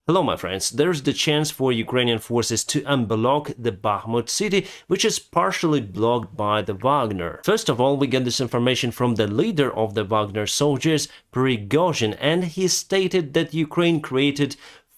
Hello my friends, there's the chance for Ukrainian forces to unblock the Bakhmut city, which is partially blocked by the Wagner. First of all, we get this information from the leader of the Wagner soldiers, Prygozhyn, and he stated that Ukraine created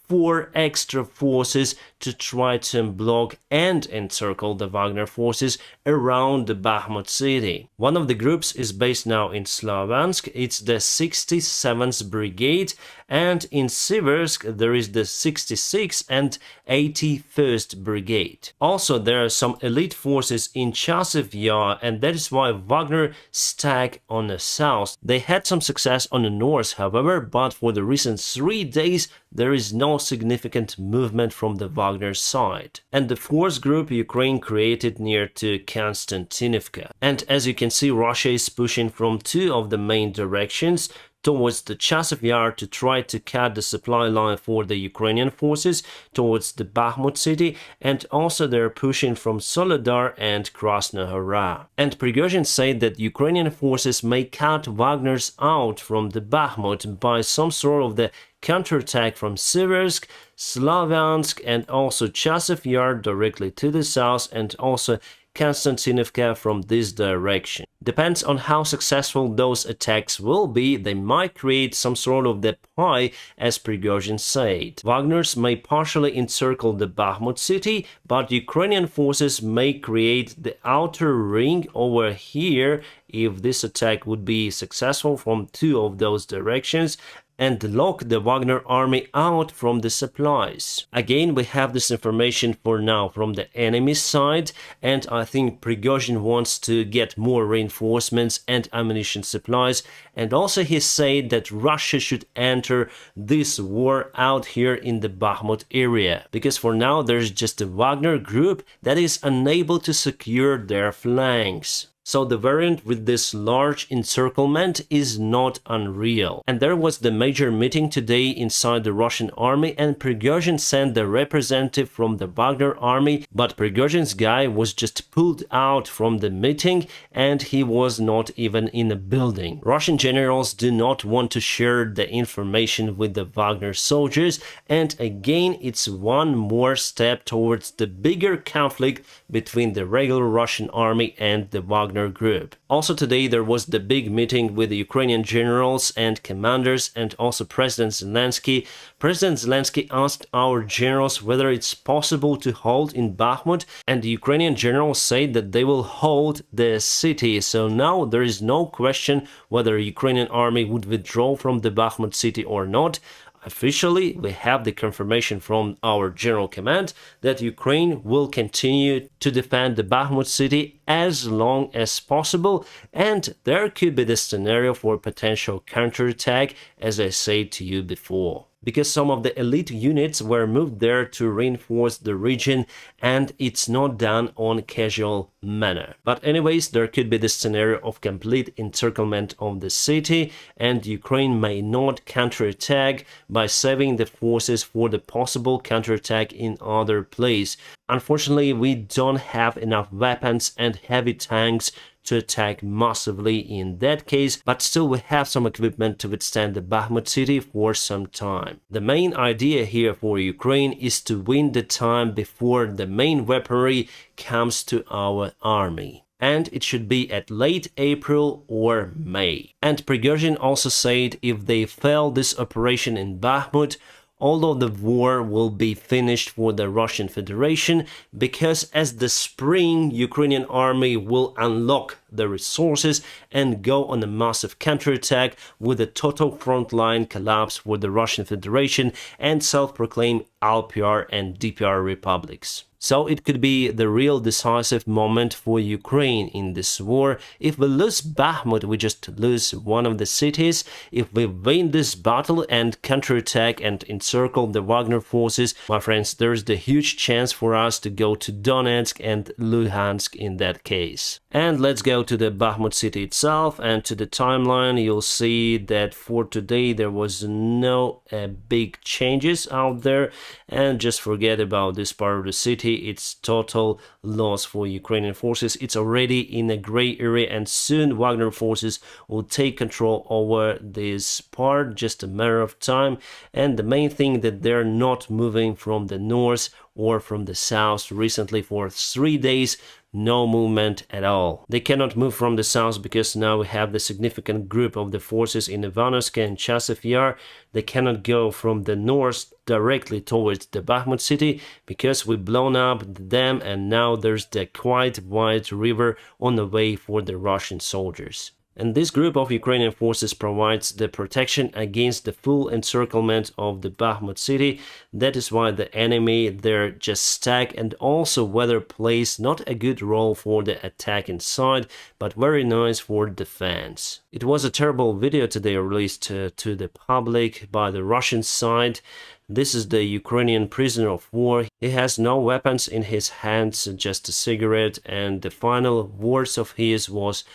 4 extra forces to try to unblock and encircle the Wagner forces around the Bakhmut city. One of the groups is based now in Sloviansk, it's the 67th Brigade, and in Siversk there is the 66th and 81st Brigade. Also, there are some elite forces in Chasiv Yar, and that is why Wagner stack on the south. They had some success on the north, however, but for the recent 3 days there is no significant movement from the Wagner side. And the 4th group Ukraine created near to Konstantinivka. And as you can see, Russia is pushing from 2 of the main directions towards the Chasiv Yar to try to cut the supply line for the Ukrainian forces towards the Bakhmut city, and also they're pushing from Soledar and Krasnohora. And Prygozhyn said that Ukrainian forces may cut Wagners out from the Bakhmut by some sort of the counterattack from Siversk, Sloviansk, and also Chasiv Yar directly to the south, and also Konstantinivka from this direction. Depends on how successful those attacks will be, they might create some sort of the pie, as Prygozhyn said. Wagners may partially encircle the Bakhmut city, but Ukrainian forces may create the outer ring over here if this attack would be successful from 2 of those directions, and lock the Wagner army out from the supplies. Again, we have this information for now from the enemy side, and I think Prygozhyn wants to get more reinforcements and ammunition supplies, and also he said that Russia should enter this war out here in the Bakhmut area, because for now there's just a Wagner group that is unable to secure their flanks. So the variant with this large encirclement is not unreal. And there was the major meeting today inside the Russian army, and Prygozhyn sent the representative from the Wagner army, but Prygozhyn's guy was just pulled out from the meeting and he was not even in the building. Russian generals do not want to share the information with the Wagner soldiers, and again it's one more step towards the bigger conflict between the regular Russian army and the Wagner group. Also today there was the big meeting with the Ukrainian generals and commanders and also President Zelensky. President Zelensky asked our generals whether it's possible to hold in Bakhmut, and the Ukrainian generals said that they will hold the city. So now there is no question whether the Ukrainian army would withdraw from the Bakhmut city or not. Officially, we have the confirmation from our general command that Ukraine will continue to defend the Bakhmut city as long as possible, and there could be the scenario for potential counterattack, as I said to you before, because some of the elite units were moved there to reinforce the region, and it's not done on casual manner. But anyways, there could be the scenario of complete encirclement of the city, and Ukraine may not counterattack by saving the forces for the possible counterattack in other place. Unfortunately, we don't have enough weapons and heavy tanks to attack massively in that case, but still we have some equipment to withstand the Bakhmut city for some time. The main idea here for Ukraine is to win the time before the main weaponry comes to our army. And it should be at late April or May. And Prygozhyn also said if they fail this operation in Bakhmut, although the war will be finished for the Russian Federation, because as the spring Ukrainian army will unlock the resources and go on a massive counterattack with a total frontline collapse for the Russian Federation and self-proclaimed LPR and DPR republics. So it could be the real decisive moment for Ukraine in this war. If we lose Bakhmut, we just lose one of the cities. If we win this battle and counterattack and encircle the Wagner forces, my friends, there's the huge chance for us to go to Donetsk and Luhansk in that case. And let's go to the Bakhmut city itself and to the timeline, you'll see that for today there was no big changes out there, and just forget about this part of the city. It's total loss for Ukrainian forces. It's already in a gray area, and soon Wagner forces will take control over this part, just a matter of time. And the main thing that they're not moving from the north or from the south. Recently for 3 days, no movement at all. They cannot move from the south because now we have the significant group of the forces in Ivanovsk and Chasiv Yar. They cannot go from the north directly towards the Bakhmut city because we blown up the dam, and now there's the quite wide river on the way for the Russian soldiers. And this group of Ukrainian forces provides the protection against the full encirclement of the Bakhmut city. That is why the enemy there just stuck, and also weather plays not a good role for the attack inside, but very nice for defense. It was a terrible video today released to the public by the Russian side. This is the Ukrainian prisoner of war. He has no weapons in his hands, just a cigarette, and the final words of his was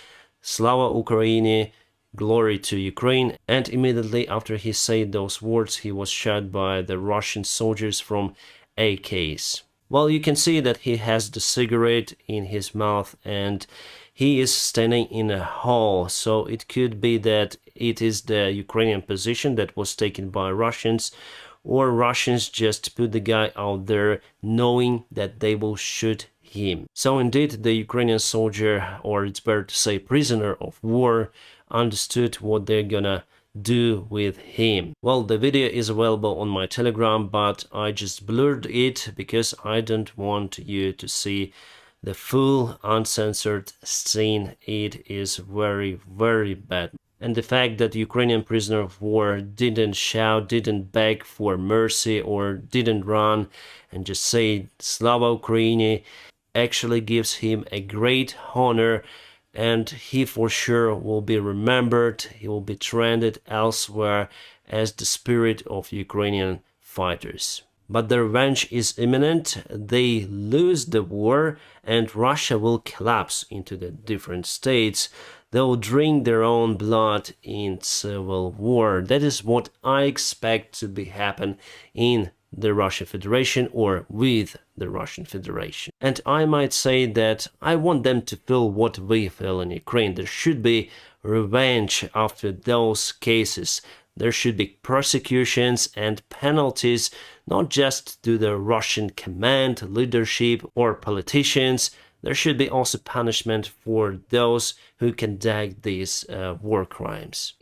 Slava Ukraini, glory to Ukraine, and immediately after he said those words he was shot by the Russian soldiers from AKs. Well, you can see that he has the cigarette in his mouth and he is standing in a hall, so it could be that it is the Ukrainian position that was taken by Russians, or Russians just put the guy out there knowing that they will shoot him. So indeed the Ukrainian soldier, or it's better to say prisoner of war, understood what they're gonna do with him. Well, the video is available on my Telegram, but I just blurred it because I don't want you to see the full uncensored scene. It is very, very bad. And the fact that Ukrainian prisoner of war didn't shout, didn't beg for mercy, or didn't run and just say Slava Ukraini actually gives him a great honor, and he for sure will be remembered. He will be trended elsewhere as the spirit of Ukrainian fighters. But the revenge is imminent. They lose the war and Russia will collapse into the different states. They will drink their own blood in civil war. That is what I expect to be happen in the Russian Federation, or with the Russian Federation. And I might say that I want them to feel what we feel in Ukraine. There should be revenge after those cases. There should be prosecutions and penalties, not just to the Russian command, leadership or politicians. There should be also punishment for those who conduct these war crimes.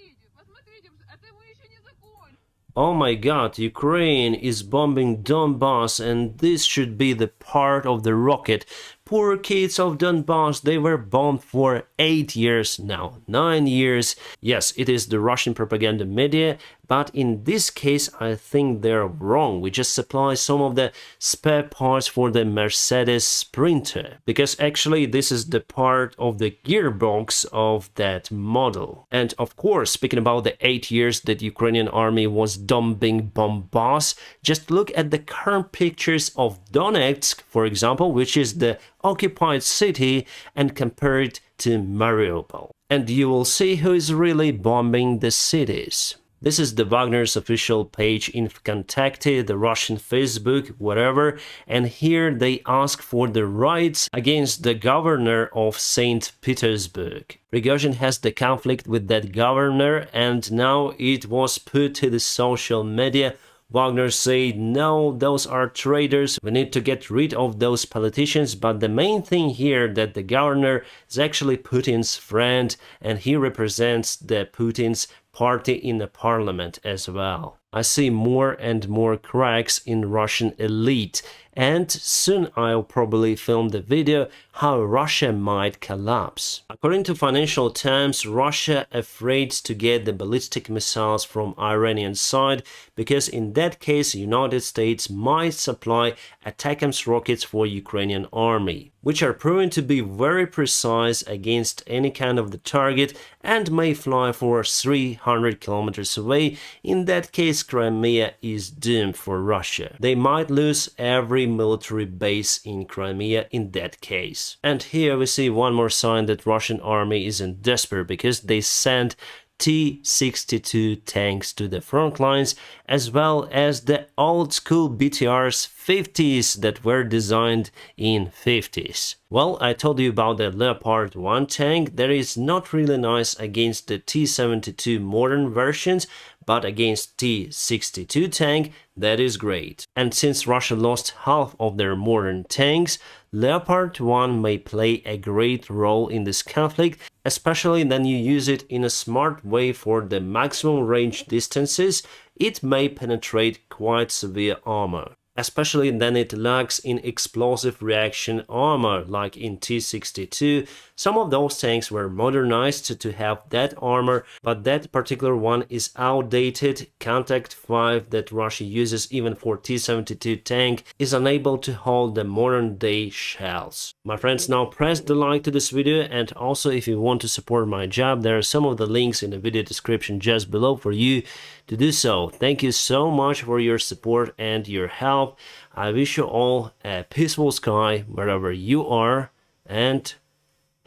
Oh my god, Ukraine is bombing Donbass, and this should be the part of the rocket. Poor kids of Donbass, they were bombed for 8 years now, 9 years. Yes, it is the Russian propaganda media, but in this case I think they're wrong. We just supply some of the spare parts for the Mercedes Sprinter, because actually this is the part of the gearbox of that model. And of course, speaking about the 8 years that Ukrainian army was bombing Donbass, just look at the current pictures of Donetsk, for example, which is the occupied city, and compare it to Mariupol. And you will see who is really bombing the cities. This is the Wagner's official page in Vkontakte, the Russian Facebook, whatever, and here they ask for the rights against the governor of St. Petersburg. Prygozhyn has the conflict with that governor, and now it was put to the social media. Wagner said, no, those are traitors, we need to get rid of those politicians, but the main thing here that the governor is actually Putin's friend, and he represents the Putin's party in the parliament as well. I see more and more cracks in Russian elite, and soon I'll probably film the video how Russia might collapse. According to Financial Times, Russia afraid to get the ballistic missiles from Iranian side, because in that case United States might supply ATACMS rockets for Ukrainian army, which are proven to be very precise against any kind of the target and may fly for 300 kilometers away. In that case, Crimea is doomed for Russia. They might lose every military base in Crimea in that case. And here we see one more sign that Russian army is in despair, because they sent T-62 tanks to the front lines, as well as the old-school BTRs 50s that were designed in 50s. Well, I told you about the Leopard 1 tank that is not really nice against the T-72 modern versions, but against T-62 tank, that is great. And since Russia lost half of their modern tanks, Leopard 1 may play a great role in this conflict, especially when you use it in a smart way for the maximum range distances. It may penetrate quite severe armor, especially then it lacks in explosive reaction armor like in T-62. Some of those tanks were modernized to have that armor, but that particular one is outdated. Contact 5 that Russia uses even for T-72 tank is unable to hold the modern day shells. My friends, now press the like to this video, and also if you want to support my job, there are some of the links in the video description just below for you to do so. Thank you so much for your support and your help. I wish you all a peaceful sky wherever you are, and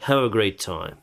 have a great time.